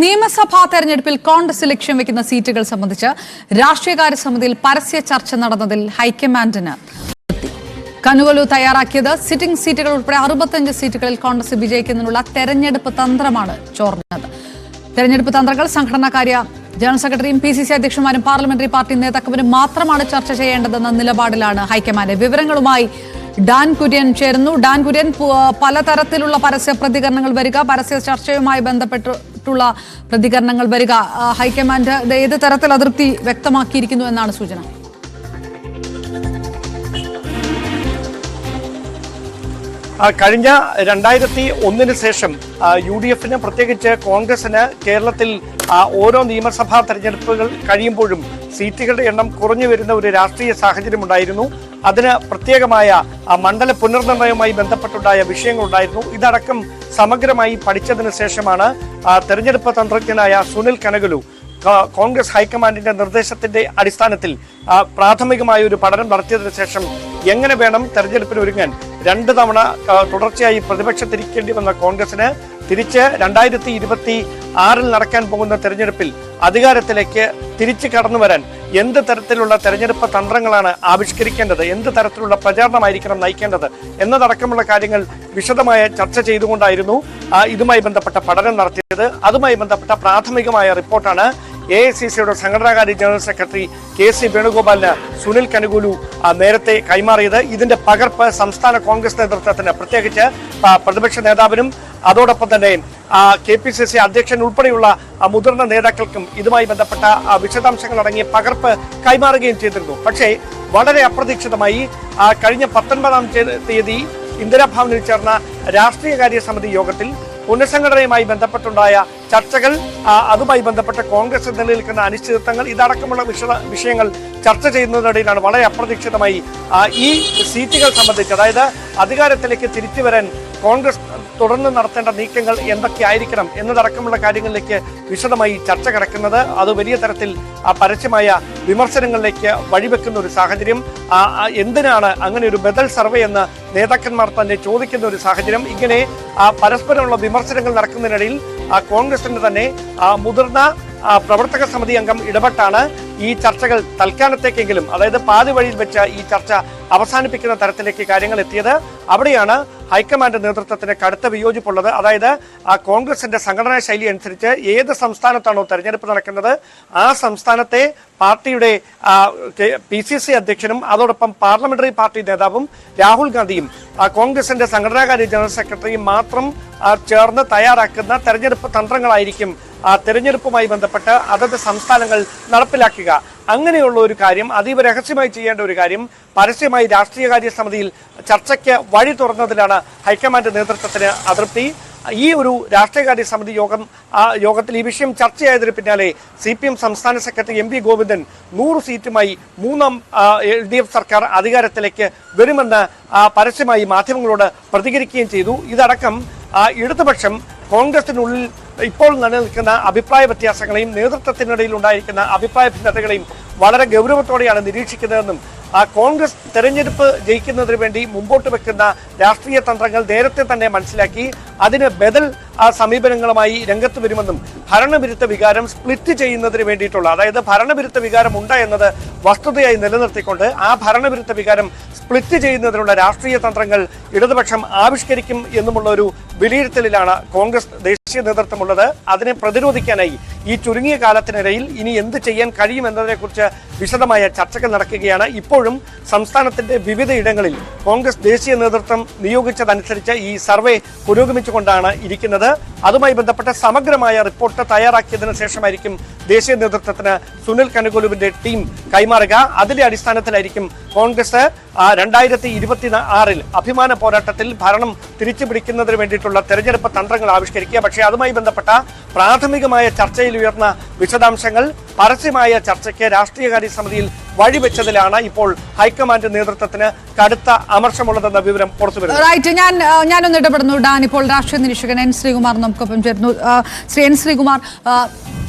നിയമസഭാ തെരഞ്ഞെടുപ്പിൽ കോൺഗ്രസ് ലക്ഷ്യം വെക്കുന്ന സീറ്റുകൾ സംബന്ധിച്ച് രാഷ്ട്രീയകാര്യ സമിതിയിൽ പരസ്യ ചർച്ച നടന്നതിൽ ഹൈക്കമാൻഡിന് കനുകലു തയ്യാറാക്കിയത് സിറ്റിംഗ് സീറ്റുകൾ ഉൾപ്പെടെ 65 സീറ്റുകളിൽ കോൺഗ്രസ് വിജയിക്കുന്നതിനുള്ള തെരഞ്ഞെടുപ്പ് തന്ത്രമാണ് ചോർന്നത്. തെരഞ്ഞെടുപ്പ് തന്ത്രങ്ങൾ സംഘടനാകാര്യ ജനറൽ സെക്രട്ടറിയും PCC അധ്യക്ഷന്മാരും പാർലമെന്ററി പാർട്ടി നേതാക്കളും മാത്രമാണ് ചർച്ച ചെയ്യേണ്ടതെന്ന നിലപാടിലാണ് ഹൈക്കമാൻഡ്. വിവരങ്ങളുമായി ഡാൻ കുര്യൻ ചേരുന്നു. ഡാൻ കുര്യൻ, പലതരത്തിലുള്ള പരസ്യ പ്രതികരണങ്ങൾ വരിക, പരസ്യ ചർച്ചയുമായി ബന്ധപ്പെട്ടിട്ടുള്ള പ്രതികരണങ്ങൾ വരിക, ഹൈക്കമാൻഡ് ഏത് തരത്തിൽ അതൃപ്തി വ്യക്തമാക്കിയിരിക്കുന്നു എന്നാണ് സൂചന? കഴിഞ്ഞ 2001 ശേഷം UDF-ന് പ്രത്യേകിച്ച് കോൺഗ്രസിന് കേരളത്തിൽ ഓരോ നിയമസഭാ തെരഞ്ഞെടുപ്പുകൾ കഴിയുമ്പോഴും സീറ്റുകളുടെ എണ്ണം കുറഞ്ഞു വരുന്ന ഒരു രാഷ്ട്രീയ സാഹചര്യം ഉണ്ടായിരുന്നു. അതിന് പ്രത്യേകമായ മണ്ഡല പുനർനിർണയവുമായി ബന്ധപ്പെട്ടുണ്ടായ വിഷയങ്ങളുണ്ടായിരുന്നു. ഇതടക്കം സമഗ്രമായി പഠിച്ചതിന് ശേഷമാണ് തെരഞ്ഞെടുപ്പ് തന്ത്രജ്ഞനായ സുനിൽ കനകലു കോൺഗ്രസ് ഹൈക്കമാൻഡിന്റെ നിർദ്ദേശത്തിന്റെ അടിസ്ഥാനത്തിൽ പ്രാഥമികമായ ഒരു പഠനം നടത്തിയതിനു ശേഷം എങ്ങനെ വേണം തെരഞ്ഞെടുപ്പിന് ഒരുങ്ങാൻ 2 തവണ തുടർച്ചയായി പ്രതിപക്ഷത്തിരിക്കേണ്ടി വന്ന കോൺഗ്രസിന് തിരിച്ച് 2026 നടക്കാൻ പോകുന്ന തെരഞ്ഞെടുപ്പിൽ അധികാരത്തിലേക്ക് തിരിച്ചു കടന്നു വരാൻ എന്ത് തരത്തിലുള്ള തെരഞ്ഞെടുപ്പ് തന്ത്രങ്ങളാണ് ആവിഷ്കരിക്കേണ്ടത്, എന്ത് തരത്തിലുള്ള പ്രചാരണമായിരിക്കണം നയിക്കേണ്ടത് എന്നതടക്കമുള്ള കാര്യങ്ങൾ വിശദമായ ചർച്ച ചെയ്തുകൊണ്ടായിരുന്നു ഇതുമായി ബന്ധപ്പെട്ട പഠനം നടത്തിയത്. അതുമായി ബന്ധപ്പെട്ട പ്രാഥമികമായ റിപ്പോർട്ടാണ് AICCയുടെ സംഘടനാകാര്യ general secretary KC വേണുഗോപാലിന് Sunil Kanugolu നേരത്തെ കൈമാറിയത്. ഇതിന്റെ പകർപ്പ് സംസ്ഥാന കോൺഗ്രസ് നേതൃത്വത്തിന്, പ്രത്യേകിച്ച് പ്രതിപക്ഷ നേതാവിനും അതോടൊപ്പം തന്നെ KPCC അധ്യക്ഷൻ ഉൾപ്പെടെയുള്ള മുതിർന്ന നേതാക്കൾക്കും ഇതുമായി ബന്ധപ്പെട്ട വിശദാംശങ്ങൾ അടങ്ങിയ പകർപ്പ് കൈമാറുകയും ചെയ്തിരുന്നു. പക്ഷേ വളരെ അപ്രതീക്ഷിതമായി കഴിഞ്ഞ 19-ാം തീയതി ഇന്ദിരാഭവനിൽ ചേർന്ന രാഷ്ട്രീയകാര്യ സമിതി യോഗത്തിൽ പുനഃസംഘടനയുമായി ബന്ധപ്പെട്ടുണ്ടായ ചർച്ചകൾ, അതുമായി ബന്ധപ്പെട്ട കോൺഗ്രസ് നിലനിൽക്കുന്ന അനിശ്ചിതത്വങ്ങൾ, ഇതടക്കമുള്ള വിഷയങ്ങൾ ചർച്ച ചെയ്യുന്നതിനിടയിലാണ് വളരെ അപ്രതീക്ഷിതമായി ഈ സീറ്റുകൾ സംബന്ധിച്ച്, അതായത് അധികാരത്തിലേക്ക് തിരിച്ചു വരാൻ കോൺഗ്രസ് തുടർന്ന് നടത്തേണ്ട നീക്കങ്ങൾ എന്തൊക്കെയായിരിക്കണം എന്നതടക്കമുള്ള കാര്യങ്ങളിലേക്ക് വിശദമായി ചർച്ച കിടക്കുന്നത്. അത് വലിയ തരത്തിൽ പരസ്യമായ വിമർശനങ്ങളിലേക്ക് വഴിവെക്കുന്ന ഒരു സാഹചര്യം. എന്തിനാണ് അങ്ങനെ ഒരു ബദൽ സർവേ എന്ന് നേതാക്കന്മാർ തന്നെ ചോദിക്കുന്ന ഒരു സാഹചര്യം. ഇങ്ങനെ പരസ്പരമുള്ള വിമർശനങ്ങൾ നടക്കുന്നതിനിടയിൽ കോൺഗ്രസിന്റെ തന്നെ മുതിർന്ന പ്രവർത്തക സമിതി അംഗം ഇടപെട്ടാണ് ഈ ചർച്ചകൾ തൽക്കാലത്തേക്കെങ്കിലും, അതായത് പാതി വഴിയിൽ വെച്ച് ഈ ചർച്ച അവസാനിപ്പിക്കുന്ന തരത്തിലേക്ക് കാര്യങ്ങൾ എത്തിയത്. അവിടെയാണ് ഹൈക്കമാൻഡ് നേതൃത്വത്തിന് കടുത്ത വിയോജിപ്പുള്ളത്. അതായത് കോൺഗ്രസിന്റെ സംഘടനാ ശൈലി അനുസരിച്ച് ഏത് സംസ്ഥാനത്താണോ തെരഞ്ഞെടുപ്പ് നടക്കുന്നത് ആ സംസ്ഥാനത്തെ പാർട്ടിയുടെ PCC അധ്യക്ഷനും അതോടൊപ്പം പാർലമെന്ററി പാർട്ടി നേതാവും രാഹുൽ ഗാന്ധിയും കോൺഗ്രസിന്റെ സംഘടനാകാര്യ ജനറൽ സെക്രട്ടറിയും മാത്രം ചേർന്ന് തയ്യാറാക്കുന്ന തെരഞ്ഞെടുപ്പ് തന്ത്രങ്ങളായിരിക്കും തെരഞ്ഞെടുപ്പുമായി ബന്ധപ്പെട്ട് അതത് സംസ്ഥാനങ്ങൾ നടപ്പിലാക്കുക. അങ്ങനെയുള്ള ഒരു കാര്യം, അതീവ രഹസ്യമായി ചെയ്യേണ്ട ഒരു കാര്യം പരസ്യമായി രാഷ്ട്രീയകാര്യ സമിതിയിൽ ചർച്ചയ്ക്ക് വഴി തുറന്നതിലാണ് ഹൈക്കമാൻഡ് നേതൃത്വത്തിന് അതൃപ്തി. ഈ ഒരു രാഷ്ട്രീയകാര്യ സമിതി യോഗത്തിൽ ഈ വിഷയം ചർച്ചയായതിന് പിന്നാലെ CPM സംസ്ഥാന സെക്രട്ടറി MP ഗോവിന്ദൻ 100 സീറ്റുമായി 3ാം LDF സർക്കാർ അധികാരത്തിലേക്ക് വരുമെന്ന് പരസ്യമായി മാധ്യമങ്ങളോട് പ്രതികരിക്കുകയും ചെയ്തു. ഇതടക്കം ഇടതുപക്ഷം കോൺഗ്രസിനുള്ളിൽ ഇപ്പോൾ നിലനിൽക്കുന്ന അഭിപ്രായ വ്യത്യാസങ്ങളെയും നേതൃത്വത്തിനിടയിൽ ഉണ്ടായിരിക്കുന്ന അഭിപ്രായ ഭിന്നതകളെയും വളരെ ഗൗരവത്തോടെയാണ് നിരീക്ഷിക്കുന്നതെന്നും കോൺഗ്രസ് തെരഞ്ഞെടുപ്പ് ജയിക്കുന്നതിന് വേണ്ടി മുമ്പോട്ട് വെക്കുന്ന രാഷ്ട്രീയ തന്ത്രങ്ങൾ നേരത്തെ തന്നെ മനസ്സിലാക്കി അതിന് ബദൽ സമീപനങ്ങളുമായി രംഗത്ത് വരുമെന്നും ഭരണവിരുദ്ധ വികാരം സ്പ്ലിറ്റ് ചെയ്യുന്നതിന് വേണ്ടിയിട്ടുള്ള, അതായത് ഭരണവിരുദ്ധ വികാരം ഉണ്ട് എന്നത് വസ്തുതയായി നിലനിർത്തിക്കൊണ്ട് ആ ഭരണവിരുദ്ധ വികാരം സ്പ്ലിറ്റ് ചെയ്യുന്നതിനുള്ള രാഷ്ട്രീയ തന്ത്രങ്ങൾ ഇടതുപക്ഷം ആവിഷ്കരിക്കും എന്നുമുള്ള ഒരു വിലയിരുത്തലിലാണ് കോൺഗ്രസ് ദേശീയ നേതൃത്വമുള്ളത്. അതിനെ പ്രതിരോധിക്കാനായി ഈ ചുരുങ്ങിയ കാലത്തിനിടയിൽ ഇനി എന്ത് ചെയ്യാൻ കഴിയും എന്നതിനെക്കുറിച്ച് വിശദമായ ചർച്ചകൾ നടക്കുകയാണ്. ഇപ്പോഴും സംസ്ഥാനത്തിന്റെ വിവിധ ഇടങ്ങളിൽ കോൺഗ്രസ് ദേശീയ നേതൃത്വം നിയോഗിച്ചതനുസരിച്ച് ഈ സർവേ പുരോഗമിച്ചുകൊണ്ടാണ് ഇരിക്കുന്നത്. അതുമായി ബന്ധപ്പെട്ട സമഗ്രമായ റിപ്പോർട്ട് തയ്യാറാക്കിയതിനു ശേഷമായിരിക്കും ദേശീയ നേതൃത്വത്തിന് സുനിൽ കനുകലുവിന്റെ ടീം കൈമാറുക. അതിന്റെ അടിസ്ഥാനത്തിലായിരിക്കും കോൺഗ്രസ് 2026 അഭിമാന പോരാട്ടത്തിൽ ഭരണം തിരിച്ചു പിടിക്കുന്നതിന് വേണ്ടിയിട്ടുള്ള തെരഞ്ഞെടുപ്പ് തന്ത്രങ്ങൾ ആവിഷ്കരിക്കുക. പക്ഷേ അതുമായി ബന്ധപ്പെട്ട പ്രാഥമികമായ ചർച്ചയിൽ ഉയർന്ന വിശദാംശങ്ങൾ പരസ്യമായ ചർച്ചയ്ക്ക് രാഷ്ട്രീയകാര്യ സമിതിയിൽ വഴിവെച്ചതിലാണ് ഇപ്പോൾ ഹൈക്കമാൻഡ് നേതൃത്വത്തിന് കടുത്ത അമർഷമുള്ളതെന്ന വിവരം പുറത്തുവരുന്നു. ഞാനൊന്ന് ഇടപെടുന്നു ഡാൻ. ഇപ്പോൾ രാഷ്ട്രീയ നിരീക്ഷകൻ N. ശ്രീകുമാർ നമുക്കൊപ്പം ചേർന്നു. ശ്രീ N. ശ്രീകുമാർ,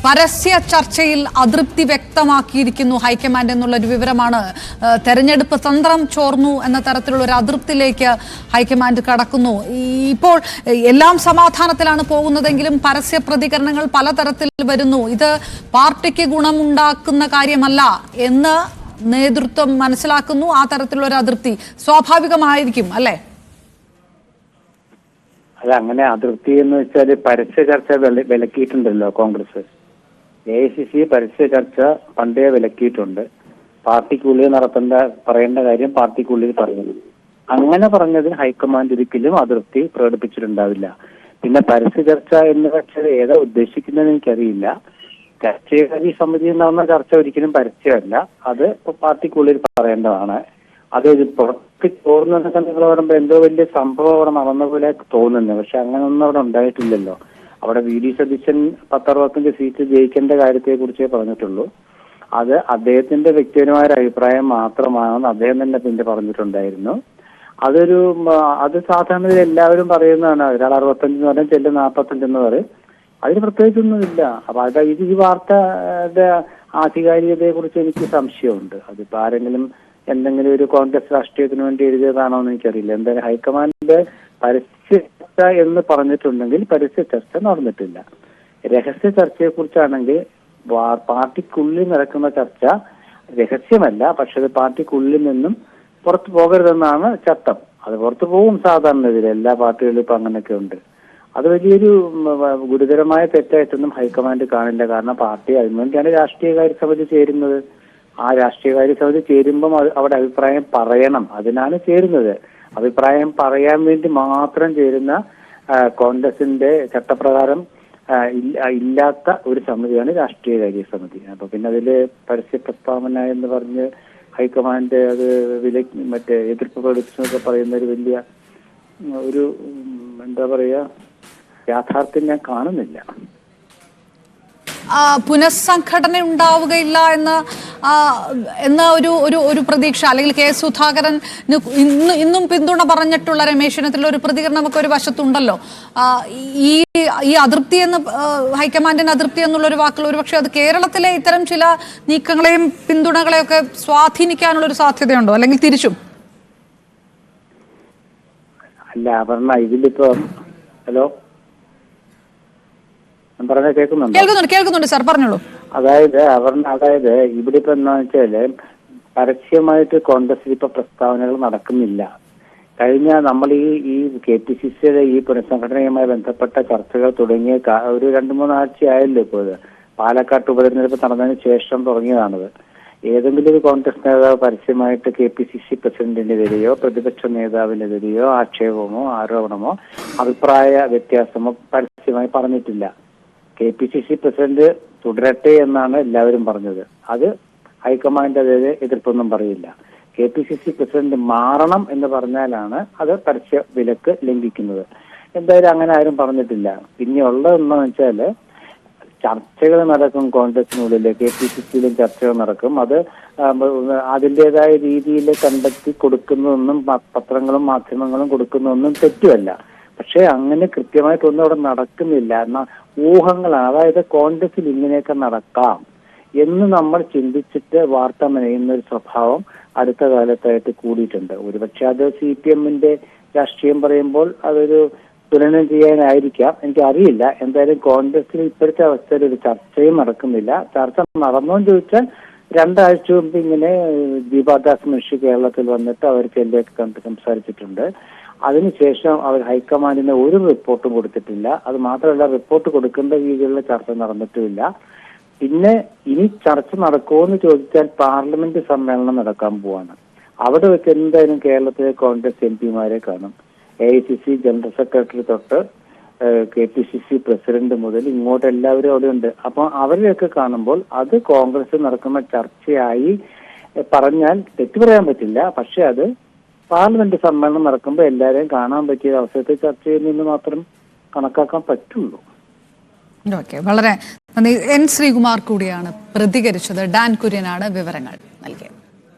പരസ്യ ചർച്ചയിൽ അതൃപ്തി വ്യക്തമാക്കിയിരിക്കുന്നു ഹൈക്കമാൻഡ് എന്നുള്ളൊരു വിവരമാണ്. തെരഞ്ഞെടുപ്പ് തന്ത്രം ചോർന്നു എന്ന തരത്തിലുള്ള ഒരു അതൃപ്തിയിലേക്ക് ഹൈക്കമാൻഡ് കടക്കുന്നു. ഇപ്പോൾ എല്ലാം സമാധാനത്തിലാണ് പോകുന്നതെങ്കിലും പരസ്യ പ്രതികരണങ്ങൾ പലതരത്തിൽ വരുന്നു. ഇത് പാർട്ടിക്ക് ഗുണമുണ്ടാക്കുന്ന കാര്യമല്ല എന്ന് നേതൃത്വം മനസ്സിലാക്കുന്നു. ആ തരത്തിലുള്ള ഒരു അതൃപ്തി സ്വാഭാവികമായിരിക്കും അല്ലേ? അല്ല, അങ്ങനെ അതൃപ്തി എന്ന് വെച്ചാൽ പരസ്യ ചർച്ച വിലക്കിയിട്ടുണ്ടല്ലോ കോൺഗ്രസ്. AICC പരസ്യ ചർച്ച പണ്ടേ വിലക്കിയിട്ടുണ്ട്. പാർട്ടിക്കുള്ളിൽ പറയേണ്ട കാര്യം പാർട്ടിക്കുള്ളിൽ പറയുന്നു. അങ്ങനെ പറഞ്ഞതിൽ ഹൈക്കമാൻഡ് ഒരിക്കലും അതൃപ്തി പ്രകടിപ്പിച്ചിട്ടുണ്ടാവില്ല. പിന്നെ പരസ്യ ചർച്ച എന്ന് വെച്ചാൽ ഏതാ ഉദ്ദേശിക്കുന്നതെന്ന് എനിക്കറിയില്ല. രാഷ്ട്രീയകാര്യ സമിതിയിൽ നടന്ന ചർച്ച ഒരിക്കലും പരസ്യമല്ല. അത് പാർട്ടിക്കുള്ളിൽ പറയേണ്ടതാണ്. അത് പുറത്ത് ചോർന്നൊക്കെ നിങ്ങൾ പറയുമ്പോൾ എന്തോ വലിയ സംഭവം അവിടെ നടന്ന പോലെ തോന്നുന്നു. പക്ഷെ അങ്ങനെയൊന്നും അവിടെ ഉണ്ടായിട്ടില്ലല്ലോ. അവിടെ VD സതീശൻ 10-65 സീറ്റ് ജയിക്കേണ്ട കാര്യത്തെ കുറിച്ചേ പറഞ്ഞിട്ടുള്ളൂ. അത് അദ്ദേഹത്തിന്റെ വ്യക്തിപരമായ അഭിപ്രായം മാത്രമാണെന്ന് അദ്ദേഹം തന്നെ പിന്നെ പറഞ്ഞിട്ടുണ്ടായിരുന്നു. അത് സാധാരണ എല്ലാവരും പറയുന്നതാണ്. ഒരാൾ 65 എന്ന് പറഞ്ഞാൽ ചെല്ലും 45 എന്ന് പറയും. അതിന് പ്രത്യേകിച്ചൊന്നുമില്ല. അപ്പൊ ഈ വാർത്തയുടെ ആധികാരികതയെ കുറിച്ച് എനിക്ക് സംശയമുണ്ട്. അതിപ്പോ ആരെങ്കിലും എന്തെങ്കിലും ഒരു കോൺഗ്രസ് രാഷ്ട്രീയത്തിന് വേണ്ടി എഴുതിയതാണോ എന്ന് എനിക്കറിയില്ല. എന്തായാലും ഹൈക്കമാൻഡ് പരസ്യ ചർച്ച എന്ന് പറഞ്ഞിട്ടുണ്ടെങ്കിൽ പരസ്യ ചർച്ച നടന്നിട്ടില്ല. രഹസ്യ ചർച്ചയെ കുറിച്ചാണെങ്കിൽ പാർട്ടിക്കുള്ളിൽ നടക്കുന്ന ചർച്ച രഹസ്യമല്ല. പക്ഷെ അത് പാർട്ടിക്കുള്ളിൽ നിന്നും പുറത്തു പോകരുതെന്നാണ് ചട്ടം. അത് പുറത്തു പോകും സാധാരണഗതിയിൽ. എല്ലാ പാർട്ടികളിലും ഇപ്പൊ അങ്ങനെയൊക്കെ ഉണ്ട്. അത് വലിയൊരു ഗുരുതരമായ തെറ്റായിട്ടൊന്നും ഹൈക്കമാൻഡ് കാണില്ല. കാരണം പാർട്ടി അതിനുവേണ്ടിയാണ് രാഷ്ട്രീയകാര്യ സമിതി ചേരുന്നത്. ആ രാഷ്ട്രീയകാര്യ സമിതി ചേരുമ്പം അവിടെ അഭിപ്രായം പറയണം. അതിനാണ് ചേരുന്നത്. അഭിപ്രായം പറയാൻ വേണ്ടി മാത്രം ചേരുന്ന കോൺഗ്രസിന്റെ ചട്ടപ്രകാരം ഇല്ലാത്ത ഒരു സമിതിയാണ് രാഷ്ട്രീയകാര്യ സമിതി. അപ്പൊ പിന്നെ അതില് പരസ്യ പ്രസ്താവന എന്ന് പറഞ്ഞ് ഹൈക്കമാൻഡ് അത് എതിർപ്പ് പ്രകടിപ്പിച്ചെന്നൊക്കെ പറയുന്ന ഒരു വലിയ എന്താ പറയാ യാഥാർത്ഥ്യം ഞാൻ കാണുന്നില്ല. പുനഃസംഘടന ഉണ്ടാവുകയില്ല എന്ന ഒരു പ്രതീക്ഷ, അല്ലെങ്കിൽ കെ സുധാകരൻ ഇന്നും പിന്തുണ പറഞ്ഞിട്ടുള്ള രമേശ് ചെന്നിത്തല ഒരു പ്രതികരണമൊക്കെ ഒരു വശത്തുണ്ടല്ലോ. ഈ അതൃപ്തി എന്ന് ഹൈക്കമാൻഡിന് അതൃപ്തി എന്നുള്ള ഒരു വാക്കുകൾ ഒരുപക്ഷെ അത് കേരളത്തിലെ ഇത്തരം ചില നീക്കങ്ങളെയും പിന്തുണകളെയൊക്കെ സ്വാധീനിക്കാനുള്ള ഒരു സാധ്യതയുണ്ടോ, അല്ലെങ്കിൽ തിരിച്ചും? അല്ല അപർണ, ഇതിലിപ്പോ ഹലോ പറഞ്ഞ കേൾക്കുന്നുണ്ട് സാർ, പറഞ്ഞോളൂ. അതായത് ഇവിടെ ഇപ്പൊ എന്താ വെച്ചാല് പരസ്യമായിട്ട് കോൺഗ്രസിൽ ഇപ്പൊ പ്രസ്താവനകൾ നടക്കുന്നില്ല. കഴിഞ്ഞ നമ്മൾ ഈ KPCCയുടെ ഈ പുനഃസംഘടനയുമായി ബന്ധപ്പെട്ട ചർച്ചകൾ തുടങ്ങിയ ഒരു 2-3 ആഴ്ചയായല്ലോ ഇപ്പോൾ. പാലക്കാട്ട് ഉപതെരഞ്ഞെടുപ്പ് നടന്നതിന് ശേഷം തുടങ്ങിയതാണത്. ഏതെങ്കിലും ഒരു കോൺഗ്രസ് നേതാവ് പരസ്യമായിട്ട് KPCC പ്രസിഡന്റിനെതിരെയോ പ്രതിപക്ഷ നേതാവിനെതിരെയോ ആക്ഷേപമോ ആരോപണമോ അഭിപ്രായ വ്യത്യാസമോ പരസ്യമായി പറഞ്ഞിട്ടില്ല. KPCC പ്രസിഡന്റ് തുടരട്ടെ എന്നാണ് എല്ലാവരും പറഞ്ഞത്. അത് ഹൈക്കമാൻഡ് അതായത് എതിർപ്പൊന്നും പറയില്ല. KPCC പ്രസിഡന്റ് മാറണം എന്ന് പറഞ്ഞാലാണ് അത് പരസ്യ വിലക്ക് ലംഘിക്കുന്നത്. എന്തായാലും അങ്ങനെ ആരും പറഞ്ഞിട്ടില്ല. പിന്നെ ഉള്ളതെന്ന് വെച്ചാല് ചർച്ചകൾ നടക്കും കോൺഗ്രസിനുള്ളിൽ, KPCCയിലും ചർച്ചകൾ നടക്കും. അത് അതിൻ്റെതായ രീതിയിൽ കണ്ടെത്തി കൊടുക്കുന്നതൊന്നും പത്രങ്ങളും മാധ്യമങ്ങളും കൊടുക്കുന്നതൊന്നും തെറ്റുമല്ല. പക്ഷെ അങ്ങനെ കൃത്യമായിട്ടൊന്നും അവിടെ നടക്കുന്നില്ല. എന്നാൽ ഊഹങ്ങളാണ്. അതായത് കോൺഗ്രസിൽ ഇങ്ങനെയൊക്കെ നടക്കാം എന്ന് നമ്മൾ ചിന്തിച്ചിട്ട് വാർത്ത മെനയുന്ന ഒരു സ്വഭാവം അടുത്ത കാലത്തായിട്ട് കൂടിയിട്ടുണ്ട്. ഒരുപക്ഷെ അത് CPMന്റെ രാഷ്ട്രീയം പറയുമ്പോൾ അതൊരു തുലനം ചെയ്യാനായിരിക്കാം, എനിക്കറിയില്ല. എന്തായാലും കോൺഗ്രസിൽ ഇപ്പോഴത്തെ അവസ്ഥയിൽ ഒരു ചർച്ചയും നടക്കുന്നില്ല. ചർച്ച നടന്നോന്ന് ചോദിച്ചാൽ 2 ആഴ്ച മുമ്പ് ഇങ്ങനെ ദീപാദാസ് മുൻഷി കേരളത്തിൽ വന്നിട്ട് അവർക്ക് എല്ലാം കണ്ട് സംസാരിച്ചിട്ടുണ്ട്. അതിനുശേഷം അവർ ഹൈക്കമാൻഡിന് ഒരു റിപ്പോർട്ടും കൊടുത്തിട്ടില്ല. അത് മാത്രമല്ല, റിപ്പോർട്ട് കൊടുക്കേണ്ട രീതിയിലുള്ള ചർച്ച നടന്നിട്ടുമില്ല. പിന്നെ ഇനി ചർച്ച നടക്കുമോ എന്ന് ചോദിച്ചാൽ പാർലമെന്റ് സമ്മേളനം നടക്കാൻ പോവാണ്. അവിടെ വെച്ച് എന്തായാലും കേരളത്തിലെ കോൺഗ്രസ് MPമാരെ കാണും. AICC ജനറൽ സെക്രട്ടറി തൊട്ട് KPCC പ്രസിഡന്റ് മുതൽ ഇങ്ങോട്ട് എല്ലാവരും അവിടെ ഉണ്ട്. അപ്പൊ അവരെയൊക്കെ കാണുമ്പോൾ അത് കോൺഗ്രസ് നടക്കുന്ന ചർച്ചയായി പറഞ്ഞാൽ തെറ്റു പറയാൻ പറ്റില്ല. പക്ഷെ അത് പാർലമെന്റ് സമ്മേളനം നടക്കുമ്പോൾ എല്ലാവരെയും കാണാൻ പറ്റിയ അവസരത്തെ ചർച്ച ചെയ്യുന്നതെന്ന് മാത്രം കണക്കാക്കാൻ പറ്റുള്ളൂ. ഓക്കെ, വളരെ നന്ദി. N. ശ്രീകുമാർ കൂടിയാണ് പ്രതികരിച്ചത്. ഡാൻ കുര്യനാണ് വിവരങ്ങൾ നൽകിയത്.